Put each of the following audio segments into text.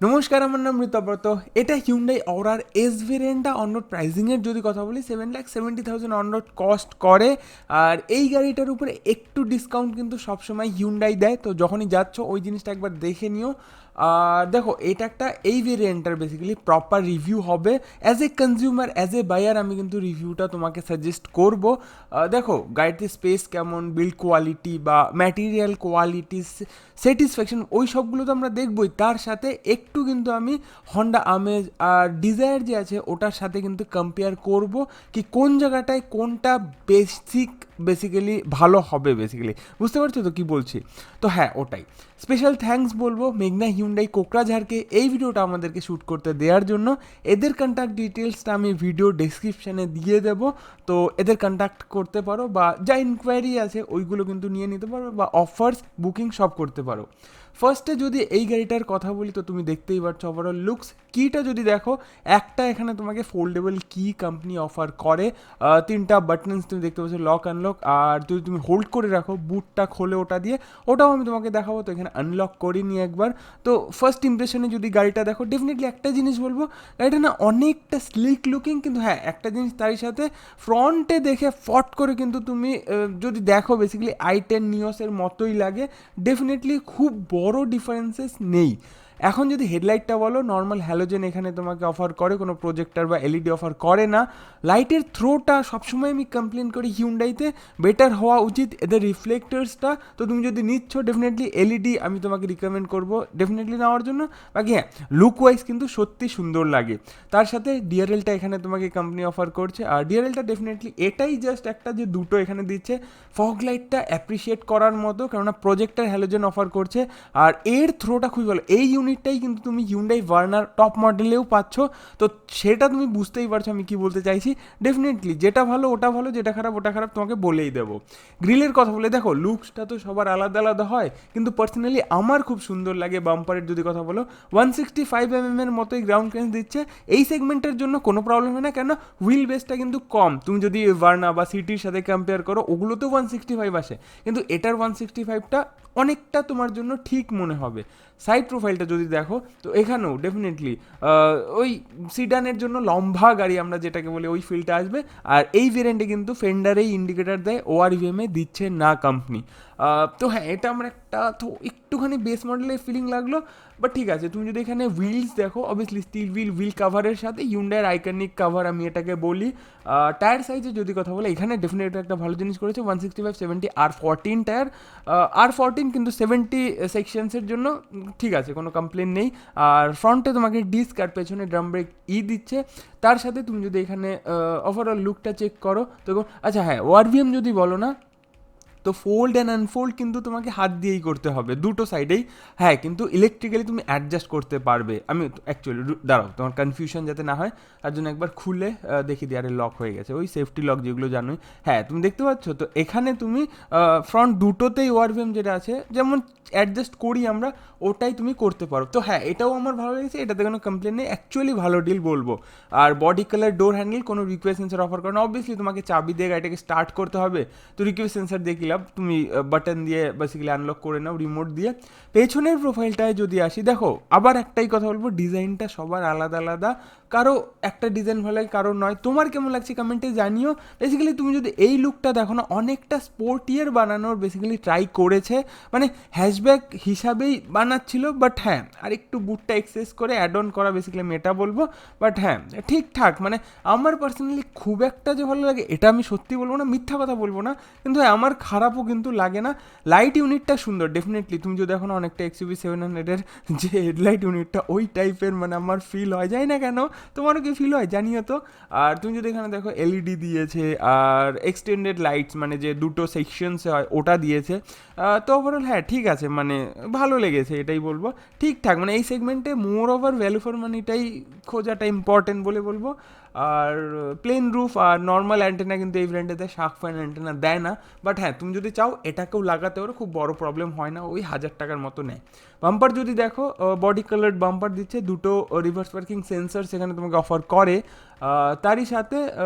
নমস্কার, আমার নাম ঋতব্রত। এটা হিউন্ডাই অরার এস ভেরিয়েন্টটা অন রোড প্রাইসিংয়ের যদি কথা বলি 7,70,000 অন রোড কস্ট করে। আর এই গাড়িটার উপরে একটু ডিসকাউন্ট কিন্তু সবসময় হিউন্ডাই দেয়, তো যখনই যাচ্ছ ওই জিনিসটা একবার দেখে নিও। আর দেখো, এটা একটা এই ভেরিয়েন্টটার বেসিক্যালি প্রপার রিভিউ হবে। As a consumer, as a buyer, আমি কিন্তু রিভিউটা তোমাকে সাজেস্ট করব। দেখো গাড়িতে স্পেস কেমন, বিল্ড কোয়ালিটি বা ম্যাটেরিয়াল কোয়ালিটি, স্যাটিসফ্যাকশন, ওই সবগুলো তো আমরা দেখবই। তার সাথে একটু কিন্তু আমি হন্ডা আমেজ আর ডিজায়ার যে আছে ওটার সাথে কিন্তু কম্পেয়ার করব, কি কোন জায়গাটায় কোনটা বেসিক্যালি ভালো হবে। বেসিক্যালি বুঝতে পারছো তো কি বলছি? তো হ্যাঁ, ওটাই। স্পেশাল থ্যাঙ্কস বলবো মেঘনা হিউন্ডাই কোকরাঝাড়কে এই ভিডিওটা আমাদেরকে শ্যুট করতে দেওয়ার জন্য। এদের কন্ট্যাক্ট ডিটেলসটা আমি ভিডিও ডেসক্রিপশানে দিয়ে দেবো, তো এদের কন্ট্যাক্ট করতে পারো, বা যা ইনকোয়ারি আছে ওইগুলো কিন্তু নিয়ে নিতে পারো, বা অফার্স বুকিং সব করতে পারো। ফার্স্টে যদি এই গাড়িটার কথা বলি তো তুমি দেখতেই পাচ্ছ ওভারঅল লুকস। কিটা যদি দেখো, একটা এখানে তোমাকে ফোল্ডেবল কি কোম্পানি অফার করে। তিনটা বাটনস তুমি দেখতে পাচ্ছ, লক আনলক। আর যদি তুমি হোল্ড করে রাখো, বুটটা খোলে ওটা দিয়ে, ওটাও আমি তোমাকে দেখাবো। তো এখানে আনলক করিনি একবার। তো ফার্স্ট ইমপ্রেশনে যদি গাড়িটা দেখো, ডেফিনেটলি একটা জিনিস বলবো, গাড়িটা না অনেকটা স্লিক লুকিং, কিন্তু হ্যাঁ একটা জিনিস তারই সাথে ফ্রন্টে দেখে ফট করে কিন্তু তুমি যদি দেখো বেসিক্যালি i10 নিওসের মতোই লাগে। ডেফিনেটলি খুব বড় ডিফারেন্সেস নেই। এখন যদি হেডলাইটটা বলো, নর্মাল হ্যালোজেন এখানে তোমাকে অফার করে, কোনো প্রজেক্টর বা এলইডি অফার করে না। লাইটের থ্রোটা সবসময় আমি কমপ্লেন করি হিউন্ডাইতে, বেটার হওয়া উচিত এদের রিফ্লেক্টার্সটা। তো তুমি যদি নিচ্ছ ডেফিনেটলি এলইডি আমি তোমাকে রিকমেন্ড করবো ডেফিনেটলি নেওয়ার জন্য। বাকি হ্যাঁ, লুক ওয়াইজ কিন্তু সত্যি সুন্দর লাগে। তার সাথে ডিআরএলটা এখানে তোমাকে কোম্পানি অফার করছে। আর ডিআরএলটা ডেফিনেটলি এটাই জাস্ট একটা যে দুটো এখানে দিচ্ছে, ফগ লাইটটা অ্যাপ্রিসিয়েট করার মতো, কেননা প্রজেক্টার হ্যালোজেন অফার করছে। আর এর থ্রোটা খুবই ভালো। এই ইউনিটটাই কিন্তু তুমি হিউন্ডাই ভার্নার টপ মডেলেও পাচ্ছ। তো সেটা তুমি বুঝতেই পারছো আমি কি বলতে চাইছি। ডেফিনেটলি যেটা ভালো ওটা ভালো, যেটা খারাপ ওটা খারাপ, তোমাকে বলেই দেবো। গ্রিলের কথা বলে দেখো, লুকসটা তো সবার আলাদা আলাদা হয়, কিন্তু পার্সোনালি আমার খুব সুন্দর লাগে। বাম্পারের যদি কথা বলো, 165 এর মতোই গ্রাউন্ড ক্লিয়ারেন্স দিচ্ছে। এই সেগমেন্টের জন্য কোনো প্রবলেম হয় না, কেন হুইল বেসটা কিন্তু কম। তুমি যদি ভার্না বা সিটির সাথে কম্পেয়ার করো, ওগুলোতেও 165 আসে, কিন্তু এটার 165টা অনেকটা তোমার জন্য ঠিক মনে হবে। সাইড প্রোফাইলটা যদি দেখো, তো এখানেও ডেফিনেটলি ওই সিডানের জন্য লম্বা গাড়ি আমরা যেটাকে বলি ওই ফিলটা আসবে। আর এই ভেরিয়েন্টে কিন্তু ফেন্ডারেই ইন্ডিকেটার দেয়, ওআরভিএমে দিচ্ছে না কোম্পানি। তো হ্যাঁ, এটা আমার একটা তো একটুখানি বেস মডেলের ফিলিং লাগলো। বাট ঠিক আছে, তুমি যদি এখানে হুইলস দেখো, অবভিয়াসলি স্টিল হুইল কাভারের সাথে হিউন্ডাইয়ের আইকনিক কাভার আমি এটাকে বলি। টায়ার সাইজের যদি কথা বলে, এখানে ডেফিনেটলি একটা ভালো জিনিস করেছে, 165/70 R14 টায়ার। R14 কিন্তু 70 সেকশনসের জন্য ঠিক আছে, কোনো কমপ্লেন নেই। আর ফ্রন্টে তোমাকে ডিস্ক আর পেছনে ড্রাম ব্রেক দিচ্ছে। তার সাথে তুমি যদি এখানে ওভারঅল লুকটা চেক করো, তো আচ্ছা হ্যাঁ, ওআরভিএম যদি বলো না, তো ফোল্ড অ্যান্ড আনফোল্ড কিন্তু তোমাকে হাত দিয়েই করতে হবে দুটো সাইডেই। হ্যাঁ, কিন্তু ইলেকট্রিক্যালি তুমি অ্যাডজাস্ট করতে পারবে। আমি অ্যাকচুয়ালি দাঁড়াও, তোমার কনফিউশন যাতে না হয় তার জন্য একবার খুলে দেখি দিয়ে, আরে লক হয়ে গেছে, ওই সেফটি লক যেগুলো জানোই। হ্যাঁ, তুমি দেখতে পাচ্ছ তো এখানে তুমি ফ্রন্ট দুটোতেই ওয়ারভিএম যেটা আছে, যেমন অ্যাডজাস্ট করি আমরা, ওটাই তুমি করতে পারো। তো হ্যাঁ, এটাও আমার ভালো লেগেছে, এটাতে কোনো কমপ্লেন নেই, অ্যাকচুয়ালি ভালো ডিল বলবো। আর বডি কালার, ডোর হ্যান্ডেল, কোনো রিকোয়েস্ট সেন্সার অফার করে না। অবভিয়াসলি তোমাকে চাবি দিয়ে গাড়িটাকে স্টার্ট করতে হবে, তো রিকোয়েস্ট সেন্সার দিয়ে কি লাভ, তুমি বাটন দিয়ে বেসিক্যালি আনলক করে নাও রিমোট দিয়ে। পেছনের প্রোফাইলটায় যদি আসি, দেখো আবার একটাই কথা বলবো, ডিজাইনটা সবার আলাদা আলাদা। কারো একটা ডিজাইন ভালো লাগে, কারো নয়। তোমার কেমন লাগছে কমেন্টে জানিও। বেসিক্যালি তুমি যদি এই লুকটা দেখো না, অনেকটা স্পোর্টিয়ার বানানোর বেসিক্যালি ট্রাই করেছে, মানে হ্যাশব্যাক হিসাবেই বানাচ্ছিল। বাট হ্যাঁ, আর একটু বুটটা এক্সেস করে অ্যাড অন করা, বেসিক্যালি আমি এটা বলবো। বাট হ্যাঁ, ঠিকঠাক, মানে আমার পার্সোনালি খুব একটা যে ভালো লাগে এটা আমি সত্যি বলবো না, মিথ্যা কথা বলবো না, কিন্তু হ্যাঁ আমার খারাপও কিন্তু লাগে না। লাইট ইউনিটটা সুন্দর ডেফিনেটলি। তুমি যদি এখন অনেকটা XUV 700-এর যে হেডলাইট ইউনিটটা ওই টাইপের, মানে আমার ফিল হয়, যায় না কেন, তোমারও কি ফিল হয় জানিও তো। আর তুমি যদি এখানে দেখো, এলইডি দিয়েছে, আর এক্সটেন্ডেড লাইটস মানে যে দুটো সেকশনসে হয় ওটা দিয়েছে। তো ওভারঅল হ্যাঁ ঠিক আছে, মানে ভালো লেগেছে এটাই বলবো। ঠিকঠাক, মানে এই সেগমেন্টে মোর ওভার ভ্যালু ফর মানিটাই খোঁজাটা ইম্পর্টেন্ট বলে বলবো। আর প্লেন রুফ আর নর্মাল অ্যান্টেনা কিন্তু এই ব্র্যান্ডেতে শার্ক ফ্যান অ্যান্টেনা দেয় না। বাট হ্যাঁ, তুমি যদি চাও এটাকেও লাগাতে পারো, খুব বড় প্রবলেম হয় না, ওই 1,000 টাকার মতো নেয়। বাম্পার যদি দেখো বডি কালার্ড বাম্পার দিচ্ছে, দুটো রিভার্স পার্কিং সেন্সর সেখানে তোমাকে অফার করে, তারই সাথে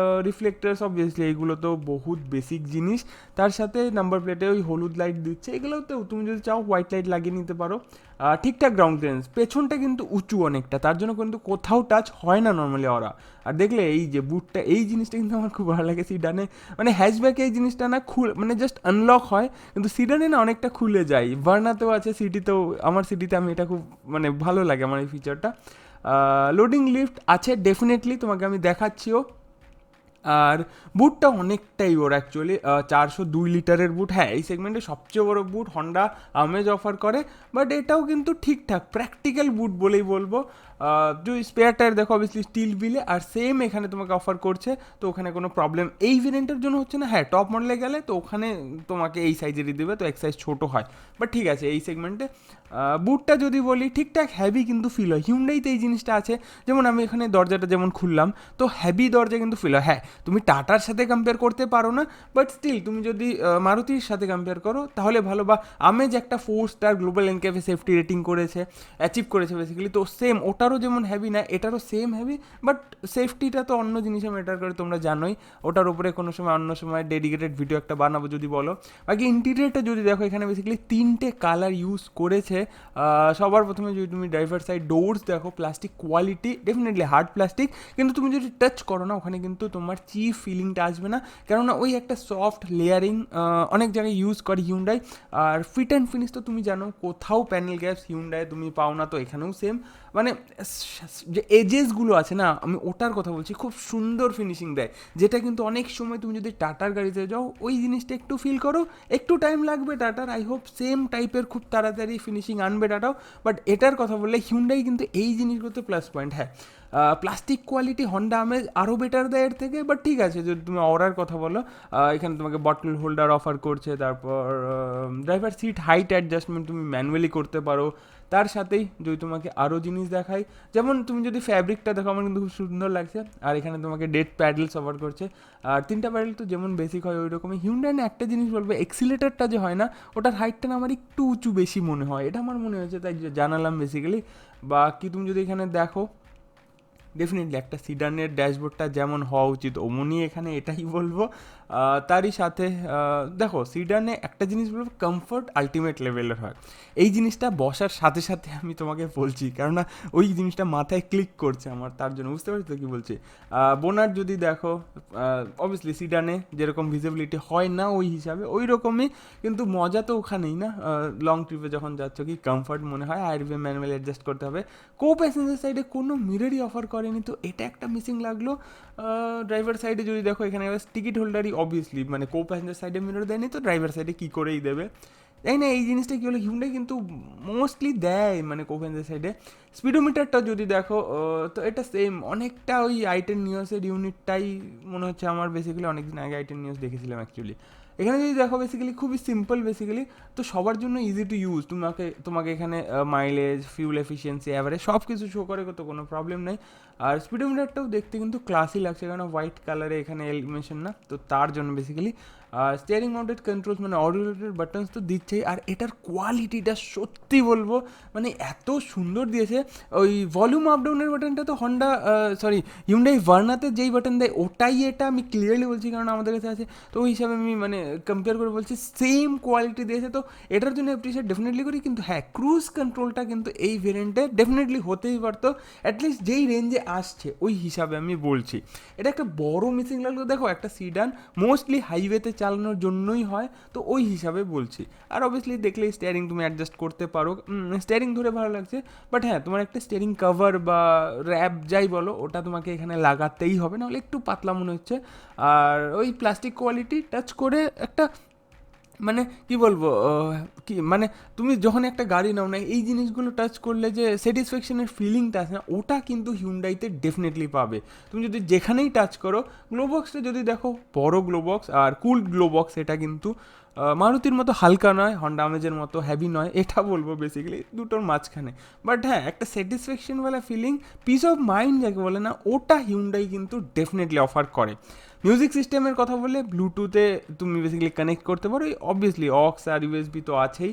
রিফ্লেক্টার্স অবভিয়াসলি এইগুলো তো বহুত বেসিক জিনিস, তার সাথে নাম্বার প্লেটে ওই হলুদ লাইট দিচ্ছে, এগুলোও তো তুমি যদি চাও হোয়াইট লাইট লাগিয়ে নিতে পারো। ঠিকঠাক গ্রাউন্ড ক্লিয়ারেন্স, পেছনটা কিন্তু উঁচু অনেকটা, তার জন্য কিন্তু কোথাও টাচ হয় না নর্মালি ওরা। আর দেখলে এই যে বুটটা, এই জিনিসটা কিন্তু আমার খুব ভালো লাগে সিডানে, মানে হ্যাচব্যাকে এই জিনিসটা না মানে জাস্ট আনলক হয়, কিন্তু সিডানে না অনেকটা খুলে যায়। ভার্নাতেও আছে, সিটিতেও, আমার সিটিতে আমি এটা খুব মানে ভালো লাগে আমার এই ফিচারটা। লোডিং লিফট আছে ডেফিনেটলি, তোমাকে আমি দেখাচ্ছিও। আর বুটটা অনেকটাই ওর অ্যাকচুয়ালি 402 লিটারের বুট, হ্যাঁ এই সেগমেন্টে সবচেয়ে বড় বুট হন্ডা আমেজ অফার করে, বাট এটাও কিন্তু ঠিকঠাক প্র্যাকটিক্যাল বুট বলেই বলবো। যদি স্পেয়ার টায়ার দেখো অবভিয়াসলি স্টিল বিলে, আর সেম এখানে তোমাকে অফার করছে, তো ওখানে কোনো প্রবলেম এই ভেরিয়েন্টের জন্য হচ্ছে না। হ্যাঁ টপ মডেলে গেলে তো ওখানে তোমাকে এই সাইজেরই দেবে, তো এক সাইজ ছোটো হয়, বাট ঠিক আছে এই সেগমেন্টে। বুটটা যদি বলি ঠিকঠাক হ্যাভি কিন্তু ফিল হয়, হিউন্ডাইতে এই জিনিসটা আছে, যেমন আমি এখানে দরজাটা যেমন খুললাম, তো হ্যাভি দরজা কিন্তু ফিল হয়। হ্যাঁ তুমি টাটার সাথে কম্পেয়ার করতে পারো না, বাট স্টিল তুমি যদি মারুতির সাথে কম্পেয়ার করো তাহলে ভালো। বা আমেজ একটা 4 স্টার গ্লোবাল এনক্যাফে সেফটি রেটিং করেছে, অ্যাচিভ করেছে বেসিক্যালি, তো সেম ওটারও যেমন হ্যাভি না এটারও সেম হ্যাভি, বাট সেফটিটা তো অন্য জিনিসে ম্যাটার করে তোমরা জানোই, ওটার উপরে কোনো সময় অন্য সময় ডেডিকেটেড ভিডিও একটা বানাবো যদি বলো। বাকি ইন্টিরিয়ারটা যদি দেখো, এখানে বেসিক্যালি 3টে কালার ইউজ করেছে। সবার প্রথমে যদি তুমি ড্রাইভার সাইড ডোরস দেখো, plastic quality definitely hard plastic, কিন্তু তুমি যদি টাচ করো না ওখানে কিন্তু তোমার চিপ ফিলিংটা আসবে না, কেননা ওই একটা সফট লেয়ারিং অনেক জায়গায় ইউজ করে হিউন্ডাই। আর ফিট অ্যান্ড ফিনিশ তো তুমি জানো কোথাও প্যানেল গ্যাপস হিউন্ডাই তুমি পাও না, তো এখানেও সেম, মানে যে এজেসগুলো আছে না, আমি ওটার কথা বলছি, খুব সুন্দর ফিনিশিং দেয়, যেটা কিন্তু অনেক সময় তুমি যদি টাটার গাড়িতে যাও ওই জিনিসটা একটু ফিল করো, একটু টাইম লাগবে টাটার, আই হোপ সেম টাইপের খুব তাড়াতাড়ি ফিনিশিং আনবে টাটাও, বাট এটার কথা বললে হিউন্ডাই কিন্তু এই জিনিসগুলোতে প্লাস পয়েন্ট। হ্যাঁ প্লাস্টিক কোয়ালিটি হন্ডা আমেজ আরও বেটার দেয় এর থেকে, বাট ঠিক আছে যদি তুমি অরার কথা বলো, এখানে তোমাকে বটল হোল্ডার অফার করছে, তারপর ড্রাইভার সিট হাইট অ্যাডজাস্টমেন্ট তুমি ম্যানুয়ালি করতে পারো। তার সাথেই যদি তোমাকে আরও জিনিস দেখাই, যেমন তুমি যদি ফ্যাব্রিকটা দেখো আমার কিন্তু খুব সুন্দর লাগছে, আর এখানে তোমাকে ডেড প্যাডেলস অফার করছে, আর 3টা প্যাডেল তো যেমন বেসিক হয় ওই রকমই। হিউন্ডাই একটা জিনিস বলবো, এক্সিলেটারটা যে হয় না ওটার হাইটটা না আমার একটু উঁচু বেশি মনে হয়, এটা আমার মনে হয়েছে তাই জানালাম বেসিক্যালি। বাকি তুমি যদি এখানে দেখো ডেফিনেটলি একটা সিডানের ড্যাশবোর্ডটা যেমন হওয়া উচিত অমনই এখানে, এটাই বলবো। তারই সাথে দেখো সিডানে একটা জিনিস বলবো, কমফোর্ট আলটিমেট লেভেলের হয়, এই জিনিসটা বসার সাথে সাথে আমি তোমাকে বলছি, কেননা ওই জিনিসটা মাথায় ক্লিক করছে আমার, তার জন্য বুঝতে পারছি তো কী বলছি। বোনার যদি দেখো অবভিয়াসলি সিডানে যেরকম ভিজিবিলিটি হয় না ওই হিসাবে ওই রকমই, কিন্তু মজা তো ওখানেই না, লং ট্রিপে যখন যাচ্ছ কি কমফর্ট মনে হয়, আইরবে ম্যানুয়াল অ্যাডজাস্ট করতে হবে। কো প্যাসেঞ্জার সাইডে কোনো মিররই অফার করেনি, তো এটা একটা মিসিং লাগলো। ড্রাইভার সাইডে যদি দেখো এখানে টিকিট হোল্ডারই অবভিয়াসলি, মানে কো প্যাসেঞ্জার সাইডে মিরর দেয়নি তো ড্রাইভার সাইডে কী করেই দেবে, তাই না? এই জিনিসটা কী হলো, হিউন্ডাই কিন্তু মোস্টলি দেয় মানে কো প্যাসেঞ্জার সাইডে। স্পিডোমিটারটা যদি দেখো তো এটা সেম অনেকটা ওই i10 নিউজের ইউনিটটাই মনে হচ্ছে আমার, বেসিক্যালি অনেকদিন আগে i10 নিউজ দেখেছিলাম অ্যাকচুয়ালি। এখানে যদি দেখো বেসিক্যালি খুবই সিম্পল বেসিক্যালি, তো সবার জন্য ইজি টু ইউজ, তোমাকে এখানে মাইলেজ, ফিউল এফিসিয়েন্সি, অ্যাভারেজ সব কিছু শো করে, তো কোনো প্রবলেম নেই। আর স্পিডোমিটারটাও দেখতে কিন্তু ক্লাসি লাগছে, কারণ হোয়াইট কালারে এখানে এলিমেশন না, তো তার জন্য বেসিক্যালি। স্টিয়ারিং মাউন্টেড কন্ট্রোলস মানে অডিও রিলেটেড বাটনস তো দিচ্ছেই, আর এটার কোয়ালিটিটা সত্যি বলবো মানে এত সুন্দর দিয়েছে। ওই ভলিউম আপ ডাউনের বাটনটা তো হন্ডা হিউন্ডাই ভার্নাতে যেই বাটন দেয় ওটাই এটা, আমি ক্লিয়ারলি বলছি কারণ আমাদের কাছে আছে, তো ওই হিসাবে আমি মানে কম্পেয়ার করে বলছি সেম কোয়ালিটি দিয়েছে, তো এটার জন্য অ্যাপ্রিসিয়েট ডেফিনেটলি করি। কিন্তু হ্যাঁ ক্রুজ কন্ট্রোলটা কিন্তু এই ভেরিয়েন্টে ডেফিনেটলি হতেই পারতো, অ্যাটলিস্ট যেই রেঞ্জে আসছে ওই হিসাবে আমি বলছি। এটা একটা বড় মিসিং লাগলো, দেখো একটা সিডান মোস্টলি হাইওয়েতে চালানোর জন্যই হয়, তো ওই হিসাবে বলছি। আর অবভিয়াসলি দেখলে স্টিয়ারিং তুমি অ্যাডজাস্ট করতে পারো, স্টিয়ারিং ধরে ভালো লাগছে, বাট হ্যাঁ তোমার একটা স্টিয়ারিং কভার বা র্যাপ যাই বলো ওটা তোমাকে এখানে লাগাতেই হবে, নাহলে একটু পাতলা মনে হচ্ছে। আর ওই প্লাস্টিক কোয়ালিটি টাচ করে একটা মানে কি বলবো, কি মানে তুমি যখন একটা গাড়ি নাও না এই জিনিসগুলো টাচ করলে যে স্যাটিসফ্যাকশনের ফিলিংটা আছে না, ওটা কিন্তু হিউন্ডাইতে ডেফিনেটলি পাবে। তুমি যদি যেখানেই টাচ করো, গ্লোবক্সটা যদি দেখো বড় গ্লোবক্স আর কুলড গ্লোবক্স, এটা কিন্তু মারুতির মতো হালকা নয়, হন্ডা আমেজের মতো হ্যাভি নয়, এটা বলবো বেসিক্যালি দুটোর মাঝখানে। বাট হ্যাঁ একটা স্যাটিসফ্যাকশনওয়ালা ফিলিং, পিস অফ মাইন্ড যাকে বলে না, ওটা হিউন্ডাই কিন্তু ডেফিনেটলি অফার করে। মিউজিক সিস্টেমের কথা বলে ব্লুটুথে তুমি বেসিক্যালি কানেক্ট করতে পারো, অবভিয়াসলি অক্স আর ইউএসবি তো আছেই।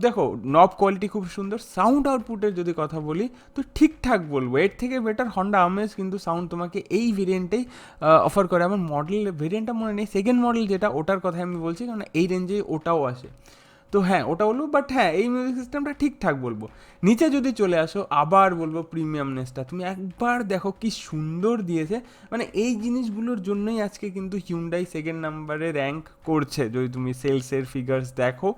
দেখো নব কোয়ালিটি খুব সুন্দর, সাউন্ড আউটপুটের যদি কথা বলি তো ঠিকঠাক বলবো, এর থেকে বেটার হন্ডা আমেজ কিন্তু সাউন্ড তোমাকে এই ভেরিয়েন্টেই অফার করে। আমার মডেল ভেরিয়েন্টটা মনে নেই, সেকেন্ড মডেল যেটা ওটার কথা আমি বলছি, কারণ এই রেঞ্জে ওটাও আসে। তো হ্যাঁ ওটা বলবো, বাট হ্যাঁ এই মিউজিক সিস্টেমটা ঠিকঠাক বলবো। নিচে যদি চলে আসো আবার বলবো প্রিমিয়ামনেসটা তুমি একবার দেখো কি সুন্দর দিয়েছে, মানে এই জিনিসগুলোর জন্যই আজকে কিন্তু হিউন্ডাই সেকেন্ড নাম্বারে র্যাঙ্ক করছে। যদি তুমি সেলসের ফিগার্স দেখো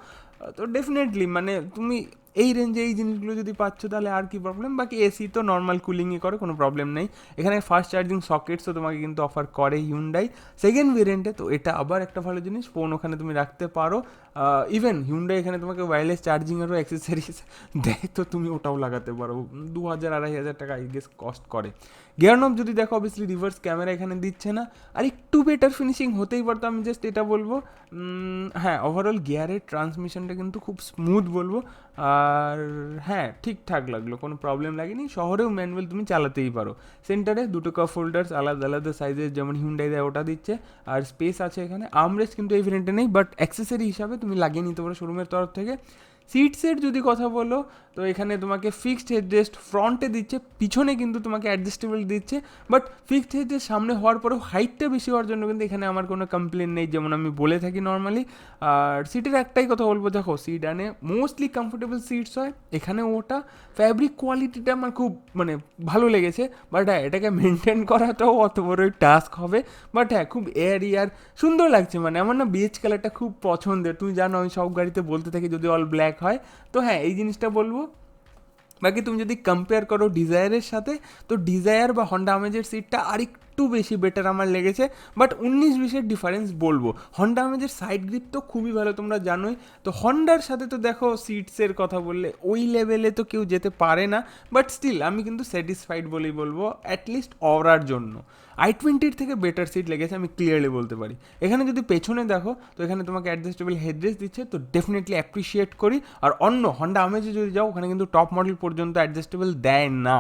তো ডেফিনেটলি মানে তুমি এই রেঞ্জে এই জিনিসগুলো যদি পাচ্ছ তাহলে আর কি প্রবলেম। বাকি এসি তো নর্মাল কুলিংই করে, কোনো প্রবলেম নেই। এখানে ফাস্ট চার্জিং সকেটসও তোমাকে কিন্তু অফার করে হিউন্ডাই সেকেন্ড ভেরিয়েন্টে, তো এটা আবার একটা ভালো জিনিস, ফোন ওখানে তুমি রাখতে পারো। ইভেন হিউন্ডাই এখানে তোমাকে ওয়্যারলেস চার্জিংয়েরও অ্যাক্সেসরিজ দেয়, তো তুমি ওটাও লাগাতে পারো। 2,000-2,500 টাকা আই গেস কস্ট করে। গিয়ার নব যদি দেখো অবভিয়াসলি রিভার্স ক্যামেরা এখানে দিচ্ছে না, আর একটু বেটার ফিনিশিং হতেই পারতো, আমি জাস্ট এটা বলবো। হ্যাঁ ওভারঅল গিয়ারের ট্রান্সমিশনটা কিন্তু খুব স্মুথ বলবো, আর হ্যাঁ ঠিকঠাক লাগলো, কোনো প্রবলেম লাগেনি। শহরেও ম্যানুয়াল তুমি চালাতেই পারো। সেন্টারে দুটো কাপ হোল্ডার্স আলাদা আলাদা সাইজের যেমন হিউন্ডাই দেয় ওটা দিচ্ছে, আর স্পেস আছে এখানে। আর্মরেস্ট কিন্তু এই ভেরিয়েন্টে নেই, বাট অ্যাক্সেসরি হিসাবে তুমি লাগিয়ে নিতে পারো শোরুমের তরফ থেকে। সিটসের যদি কথা বলো তো এখানে তোমাকে ফিক্সড হেডরেস্ট ফ্রন্টে দিচ্ছে, পিছনে কিন্তু তোমাকে অ্যাডজাস্টেবল দিচ্ছে, বাট ফিক্সড হেডরেস্ট সামনে হওয়ার পরেও হাইটটা বেশি হওয়ার জন্য কিন্তু এখানে আমার কোনো কমপ্লেন নেই, যেমন আমি বলে থাকি নর্মালি। আর সিটের একটাই কথা বলবো, দেখো সিডানে মোস্টলি কমফোর্টেবল সিটস হয়, এখানে ওটা ফ্যাব্রিক কোয়ালিটিটা আমার খুব মানে ভালো লেগেছে, বাট হ্যাঁ এটাকে মেনটেন করাটাও অত বড়ই টাস্ক হবে। বাট হ্যাঁ খুব এয়ারি আর সুন্দর লাগছে, মানে আমার না বেজ কালারটা খুব পছন্দের, তুমি জানো আমি সব গাড়িতে বলতে থাকি যদি অল ব্ল্যাক হয়। তো হ্যাঁ এই জিনিসটা বলবো। বাকি তুমি যদি কম্পেয়ার করো ডিজায়ারের সাথে, তো ডিজায়ার বা হন্ডা আমেজের সিটটা আরেকটু বেশি বেটার আমার লেগেছে, বাট 19-20-এর ডিফারেন্স বলবো। হন্ডা আমেজের সাইড গ্রিপ তো খুবই ভালো তোমরা জানোই, তো হন্ডার সাথে তো দেখো সিটসের কথা বললে ওই লেভেলে তো কেউ যেতে পারে না, বাট স্টিল আমি কিন্তু স্যাটিসফাইড বলেই বলবো, অ্যাটলিস্ট অরার জন্য। i20 থেকে বেটার সিট লেগেছে আমি ক্লিয়ারলি বলতে পারি। এখানে যদি পেছনে দেখো তো এখানে তোমাকে অ্যাডজাস্টেবল হেডরেস্ট দিচ্ছে, তো ডেফিনেটলি অ্যাপ্রিসিয়েট করি। আর অন্য হন্ডা আমেজে যদি যাও ওখানে কিন্তু টপ মডেল পর্যন্ত অ্যাডজাস্টেবল দেয় না,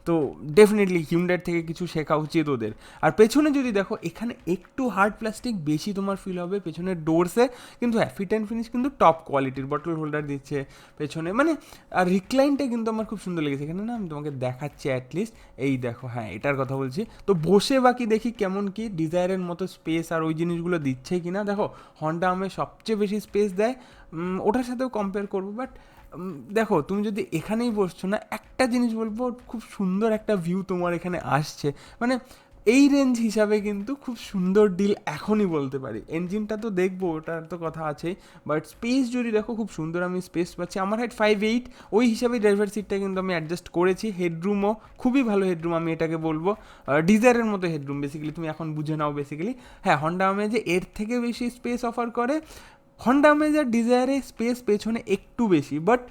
তো ডেফিনেটলি হিউন্ডার থেকে কিছু শেখা উচিত ওদের। আর পেছনে যদি দেখো এখানে একটু হার্ড প্লাস্টিক বেশি তোমার ফিল হবে পেছনের ডোরসে, কিন্তু হ্যাঁ ফিট অ্যান্ড ফিনিশ কিন্তু টপ কোয়ালিটির, বটল হোল্ডার দিচ্ছে পেছনে মানে। আর রিক্লাইনটা কিন্তু আমার খুব সুন্দর লেগেছে এখানে, না আমি তোমাকে দেখাচ্ছি অ্যাটলিস্ট, এই দেখো হ্যাঁ এটার কথা বলছি। তো বসে বাকি দেখি কেমন কি ডিজায়ারের মতো স্পেস আর ওই জিনিসগুলো দিচ্ছে কি না। দেখো হন্ডা আমে সবচেয়ে বেশি স্পেস দেয়, ওটার সাথেও কম্পেয়ার করবো, বাট দেখো তুমি যদি এখানেই বসছো না, একটা জিনিস বলবো, খুব সুন্দর একটা ভিউ তোমার এখানে আসছে, মানে এই রেঞ্জ হিসাবে কিন্তু খুব সুন্দর ডিল এখনই বলতে পারি। এঞ্জিনটা তো দেখবো ওটার তো কথা আছেই, বাট স্পেস যদি দেখো খুব সুন্দর আমি স্পেস পাচ্ছি। আমার হাইট 5'8", ওই হিসাবে ড্রাইভার সিটটা কিন্তু আমি অ্যাডজাস্ট করেছি। হেডরুমও খুবই ভালো হেডরুম আমি এটাকে বলবো, ডিজায়ারের মতো হেডরুম বেসিক্যালি, তুমি এখন বুঝে নাও বেসিক্যালি। হ্যাঁ হন্ডা যে এর থেকে বেশি স্পেস অফার করে, হন্ডা আমেজার ডিজায়ারে স্পেস পেছনে একটু বেশি, বাট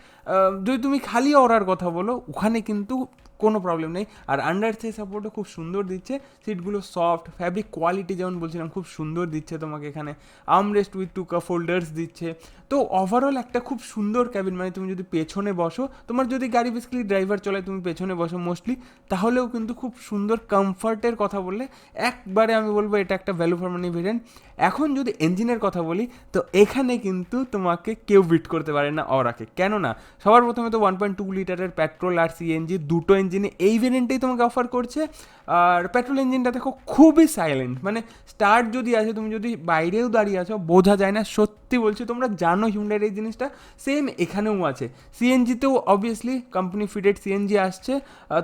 যদি তুমি খালি অরার কথা বলো ওখানে কিন্তু কোনো প্রবলেম নেই। আর আন্ডার থ্রি সাপোর্টও খুব সুন্দর দিচ্ছে, সিটগুলো সফট, ফ্যাব্রিক কোয়ালিটি যেমন বলছিলাম খুব সুন্দর দিচ্ছে তোমাকে এখানে। আর্মরেস্ট উইথ 2 কাপ হোল্ডার্স দিচ্ছে, তো ওভারঅল একটা খুব সুন্দর ক্যাবিন। মানে তুমি যদি পেছনে বসো, তোমার যদি গাড়ি বেসিক্যালি ড্রাইভার চলায় তুমি পেছনে বসো মোস্টলি, তাহলেও কিন্তু খুব সুন্দর কমফর্টের কথা বললে একবারে আমি বলবো এটা একটা ভ্যালু ফর মানি ভেরিয়েন্ট। এখন যদি ইঞ্জিনের কথা বলি তো এখানে কিন্তু তোমাকে কেউ বিট করতে পারে না অরাকে, কেননা সবার প্রথমে তো 1.2 লিটারের পেট্রোল আর সিএনজি দুটো ইঞ্জিনে এই ভেরিয়েন্টেই তোমাকে অফার করছে। আর পেট্রোল ইঞ্জিনটা দেখো খুবই সাইলেন্ট, মানে স্টার্ট যদি আছে তুমি যদি বাইরেও দাঁড়িয়ে আছো বোঝা যায় না, সত্যি বলছি। তোমরা জানো হিউন্ডাইয়ের এই জিনিসটা সেম এখানেও আছে। সিএনজিতেও অবভিয়াসলি কোম্পানি ফিটেড সিএনজি আসছে,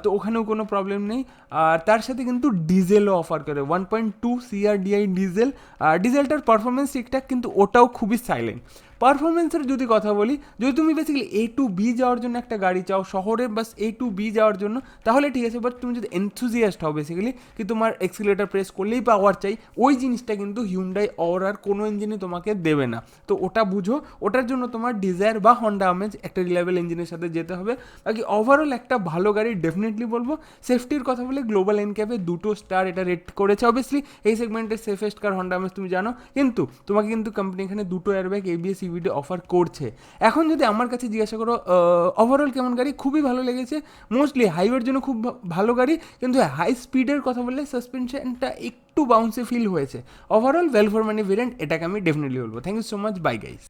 তো ওখানেও কোনো প্রবলেম নেই। আর তার সাথে কিন্তু ডিজেলও অফার করে 1.2 CRDI ডিজেল। আর ডিজেলটার পারফরমেন্স ঠিকঠাক, কিন্তু ওটাও খুবই সাইলেন্ট। পারফরমেন্সের যদি কথা বলি, যদি তুমি বেসিক্যালি A to B যাওয়ার জন্য একটা গাড়ি চাও শহরে, বাস A to B যাওয়ার জন্য, তাহলে ঠিক আছে। বাট তুমি যদি এনথুজিয়াস্ট হও বেসিক্যালি কি তোমার এক্সিলেটার প্রেস করলেই পাওয়ার চাই, ওই জিনিসটা কিন্তু হিউন্ডাই অরার কোনো ইঞ্জিনে তোমাকে দেবে না, তো ওটা বুঝো। ওটার জন্য তোমার ডিজায়ার বা হন্ডা আমেজ একটা রিলায়েবল ইঞ্জিনের সাথে যেতে হবে। বাকি ওভারঅল একটা ভালো গাড়ি ডেফিনেটলি বলবো। সেফটির কথা বলে গ্লোবাল এনক্যাপে 2 স্টার এটা রেট করেছে। অবভিয়াসলি এই সেগমেন্টের সেফেস্ট কার হন্ডা আমেজ তুমি জানো, কিন্তু তোমাকে কিন্তু কোম্পানি এখানে 2 এয়ারব্যাগ ABS EBD অফার করছে। এখন যদি আমার কাছে জিজ্ঞাসা করো ওভারঅল কেমন গাড়ি, খুবই ভালো লেগেছে। মোস্টলি হাইওয়ের জন্য খুব ভালো গাড়ি, কিন্তু হাই স্পিডের কথা বললে সাসপেনশনটা একটু বাউন্সে ফিল হয়েছে। Overall value for money variant এটাকে আমি ডেফিনেটলি বলবো। Thank you so much, bye guys.